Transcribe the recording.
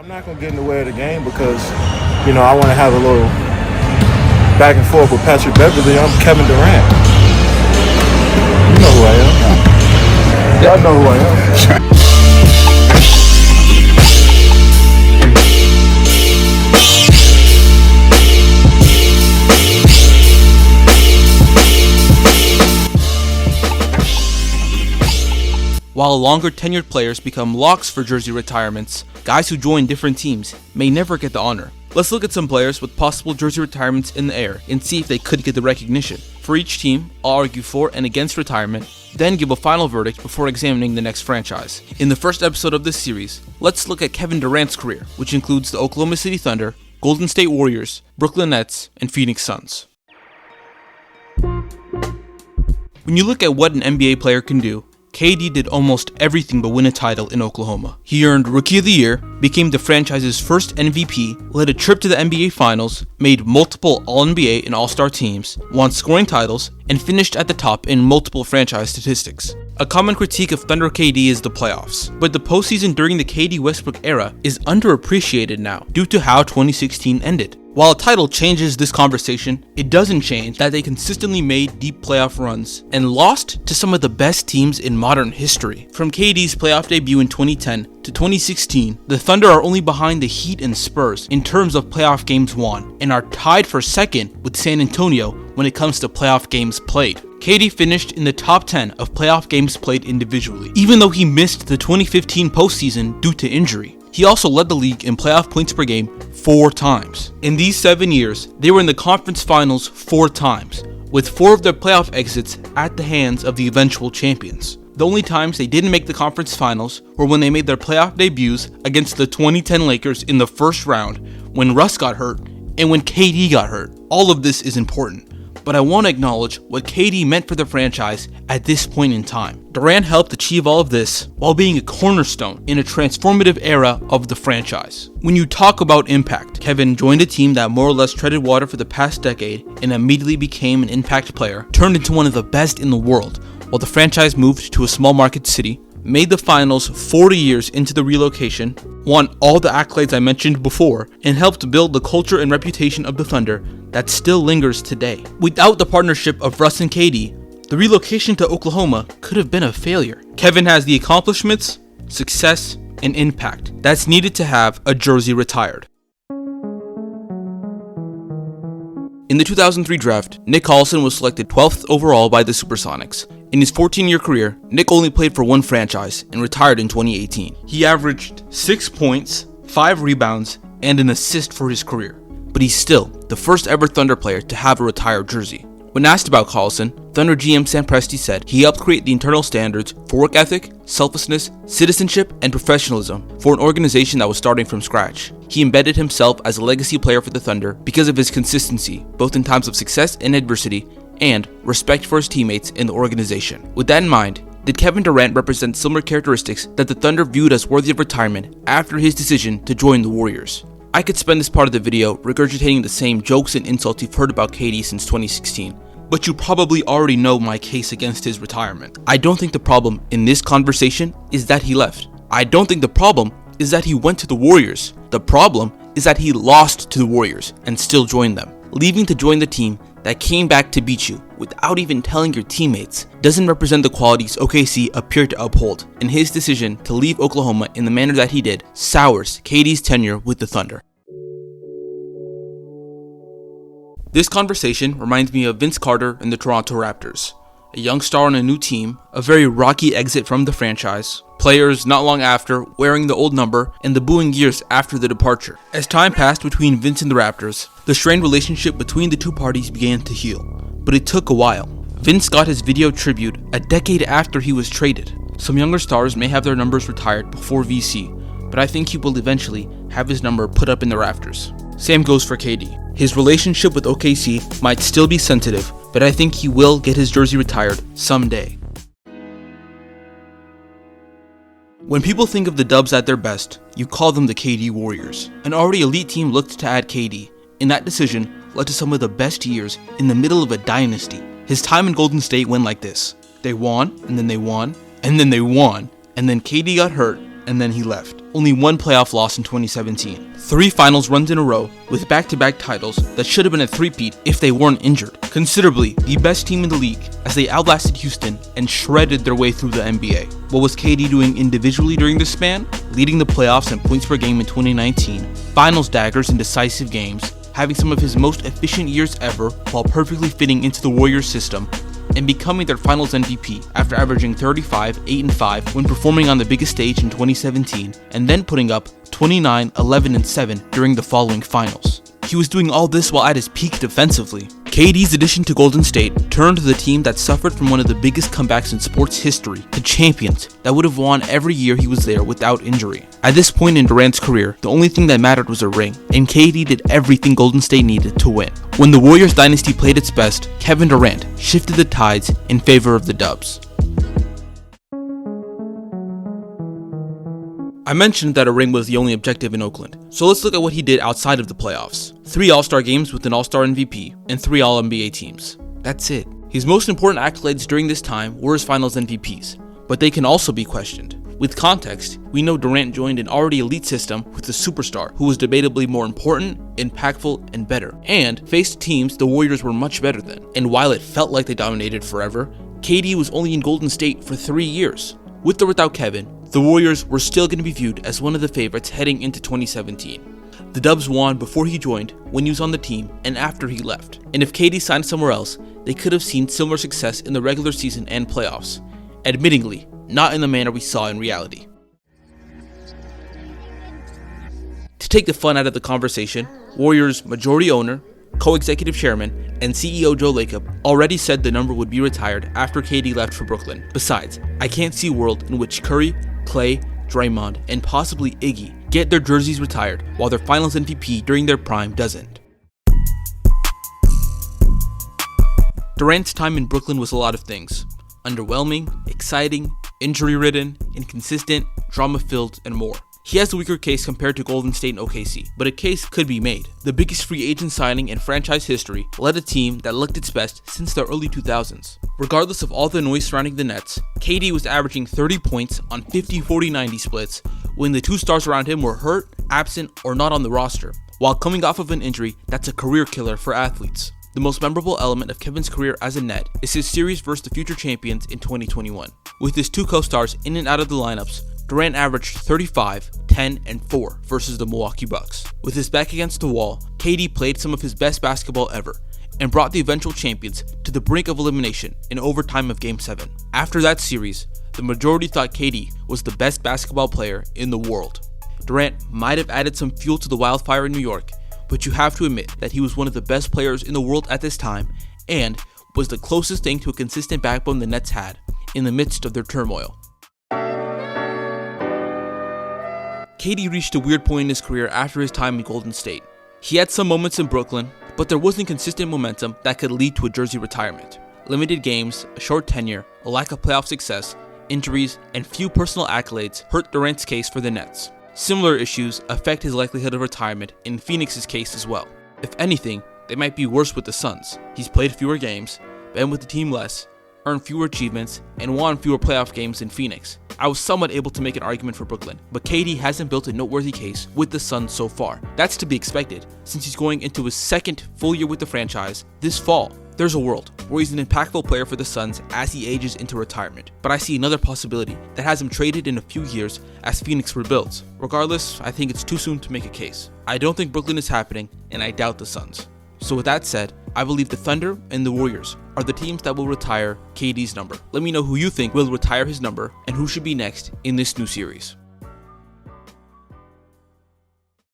I'm not going to get in the way of the game because, I want to have a little back and forth with Patrick Beverly. I'm Kevin Durant. You know who I am. Y'all know who I am. While longer-tenured players become locks for jersey retirements, guys who join different teams may never get the honor. Let's look at some players with possible jersey retirements in the air and see if they could get the recognition. For each team, I'll argue for and against retirement, then give a final verdict before examining the next franchise. In the first episode of this series, let's look at Kevin Durant's career, which includes the Oklahoma City Thunder, Golden State Warriors, Brooklyn Nets, and Phoenix Suns. When you look at what an NBA player can do, KD did almost everything but win a title in Oklahoma. He earned Rookie of the Year, became the franchise's first MVP, led a trip to the NBA Finals, made multiple All-NBA and All-Star teams, won scoring titles, and finished at the top in multiple franchise statistics. A common critique of Thunder KD is the playoffs, but the postseason during the KD Westbrook era is underappreciated now due to how 2016 ended. While a title changes this conversation, it doesn't change that they consistently made deep playoff runs and lost to some of the best teams in modern history. From KD's playoff debut in 2010 to 2016, the Thunder are only behind the Heat and Spurs in terms of playoff games won and are tied for second with San Antonio when it comes to playoff games played. KD finished in the top 10 of playoff games played individually, even though he missed the 2015 postseason due to injury. He also led the league in playoff points per game 4 times. In these 7 years, they were in the conference finals 4 times, with 4 of their playoff exits at the hands of the eventual champions. The only times they didn't make the conference finals were when they made their playoff debuts against the 2010 Lakers in the first round, when Russ got hurt, and when KD got hurt. All of this is important, but I want to acknowledge what KD meant for the franchise at this point in time. Durant helped achieve all of this while being a cornerstone in a transformative era of the franchise. When you talk about impact, Kevin joined a team that more or less treaded water for the past decade and immediately became an impact player, turned into one of the best in the world, while the franchise moved to a small market city, made the finals 40 years into the relocation, won all the accolades I mentioned before, and helped build the culture and reputation of the Thunder that still lingers today. Without the partnership of Russ and KD, the relocation to Oklahoma could have been a failure. Kevin has the accomplishments, success, and impact that's needed to have a jersey retired. In the 2003 draft, Nick Collison was selected 12th overall by the Supersonics. In his 14-year career, Nick only played for one franchise and retired in 2018. He averaged 6 points, 5 rebounds, and an assist for his career, but he's still the first ever Thunder player to have a retired jersey. When asked about Collison, Thunder GM Sam Presti said he helped create the internal standards for work ethic, selflessness, citizenship, and professionalism for an organization that was starting from scratch. He embedded himself as a legacy player for the Thunder because of his consistency, both in times of success and adversity, and respect for his teammates in the organization. With that in mind, did Kevin Durant represent similar characteristics that the Thunder viewed as worthy of retirement after his decision to join the Warriors? I could spend this part of the video regurgitating the same jokes and insults you've heard about KD since 2016, but you probably already know my case against his retirement. I don't think the problem in this conversation is that he left. I don't think the problem is that he went to the Warriors. The problem is that he lost to the Warriors and still joined them. Leaving to join the team that came back to beat you without even telling your teammates doesn't represent the qualities OKC appeared to uphold, and his decision to leave Oklahoma in the manner that he did sours KD's tenure with the Thunder. This conversation reminds me of Vince Carter and the Toronto Raptors. A young star on a new team, a very rocky exit from the franchise, players not long after wearing the old number, and the booing years after the departure. As time passed between Vince and the Raptors, the strained relationship between the two parties began to heal, but it took a while. Vince got his video tribute a decade after he was traded. Some younger stars may have their numbers retired before VC, but I think he will eventually have his number put up in the rafters. Same goes for KD. His relationship with OKC might still be sensitive, but I think he will get his jersey retired someday. When people think of the Dubs at their best, you call them the KD Warriors. An already elite team looked to add KD, and that decision led to some of the best years in the middle of a dynasty. His time in Golden State went like this. They won, and then they won, and then they won, and then KD got hurt, and then he left. Only one playoff loss in 2017. 3 finals runs in a row with back-to-back titles that should have been a three-peat if they weren't injured. Considerably the best team in the league as they outlasted Houston and shredded their way through the NBA. What was KD doing individually during this span? Leading the playoffs in points per game in 2019, finals daggers in decisive games, having some of his most efficient years ever while perfectly fitting into the Warriors system, and becoming their finals MVP after averaging 35, 8 and 5 when performing on the biggest stage in 2017, and then putting up 29, 11 and 7 during the following finals. He was doing all this while at his peak defensively. KD's addition to Golden State turned the team that suffered from one of the biggest comebacks in sports history to champions that would have won every year he was there without injury. At this point in Durant's career, the only thing that mattered was a ring, and KD did everything Golden State needed to win. When the Warriors dynasty played its best, Kevin Durant shifted the tides in favor of the Dubs. I mentioned that a ring was the only objective in Oakland, so let's look at what he did outside of the playoffs. 3 All-Star games with an All-Star MVP, and 3 All-NBA teams. That's it. His most important accolades during this time were his finals MVPs, but they can also be questioned. With context, we know Durant joined an already elite system with a superstar who was debatably more important, impactful, and better, and faced teams the Warriors were much better than. And while it felt like they dominated forever, KD was only in Golden State for 3 years. With or without Kevin, the Warriors were still going to be viewed as one of the favorites heading into 2017. The Dubs won before he joined, when he was on the team, and after he left. And if KD signed somewhere else, they could have seen similar success in the regular season and playoffs. Admittingly, not in the manner we saw in reality. To take the fun out of the conversation, Warriors majority owner, co-executive chairman, and CEO Joe Lacob already said the number would be retired after KD left for Brooklyn. Besides, I can't see a world in which Curry, Clay, Draymond, and possibly Iggy get their jerseys retired while their finals MVP during their prime doesn't. Durant's time in Brooklyn was a lot of things. Underwhelming, exciting, injury-ridden, inconsistent, drama-filled, and more. He has a weaker case compared to Golden State and OKC, but a case could be made. The biggest free agent signing in franchise history led a team that looked its best since the early 2000s. Regardless of all the noise surrounding the Nets, KD was averaging 30 points on 50-40-90 splits when the 2 stars around him were hurt, absent, or not on the roster, while coming off of an injury that's a career killer for athletes. The most memorable element of Kevin's career as a Net is his series versus the future champions in 2021. With his 2 co-stars in and out of the lineups, Durant averaged 35, 10, and 4 versus the Milwaukee Bucks. With his back against the wall, KD played some of his best basketball ever and brought the eventual champions to the brink of elimination in overtime of Game 7. After that series, the majority thought KD was the best basketball player in the world. Durant might have added some fuel to the wildfire in New York, but you have to admit that he was one of the best players in the world at this time and was the closest thing to a consistent backbone the Nets had in the midst of their turmoil. KD reached a weird point in his career after his time in Golden State. He had some moments in Brooklyn, but there wasn't consistent momentum that could lead to a jersey retirement. Limited games, a short tenure, a lack of playoff success, injuries, and few personal accolades hurt Durant's case for the Nets. Similar issues affect his likelihood of retirement in Phoenix's case as well. If anything, they might be worse with the Suns. He's played fewer games, been with the team less, earned fewer achievements, and won fewer playoff games in Phoenix. I was somewhat able to make an argument for Brooklyn, but KD hasn't built a noteworthy case with the Suns so far. That's to be expected, since he's going into his 2nd full year with the franchise this fall. There's a world where he's an impactful player for the Suns as he ages into retirement, but I see another possibility that has him traded in a few years as Phoenix rebuilds. Regardless, I think it's too soon to make a case. I don't think Brooklyn is happening, and I doubt the Suns. So with that said, I believe the Thunder and the Warriors are the teams that will retire KD's number. Let me know who you think will retire his number and who should be next in this new series.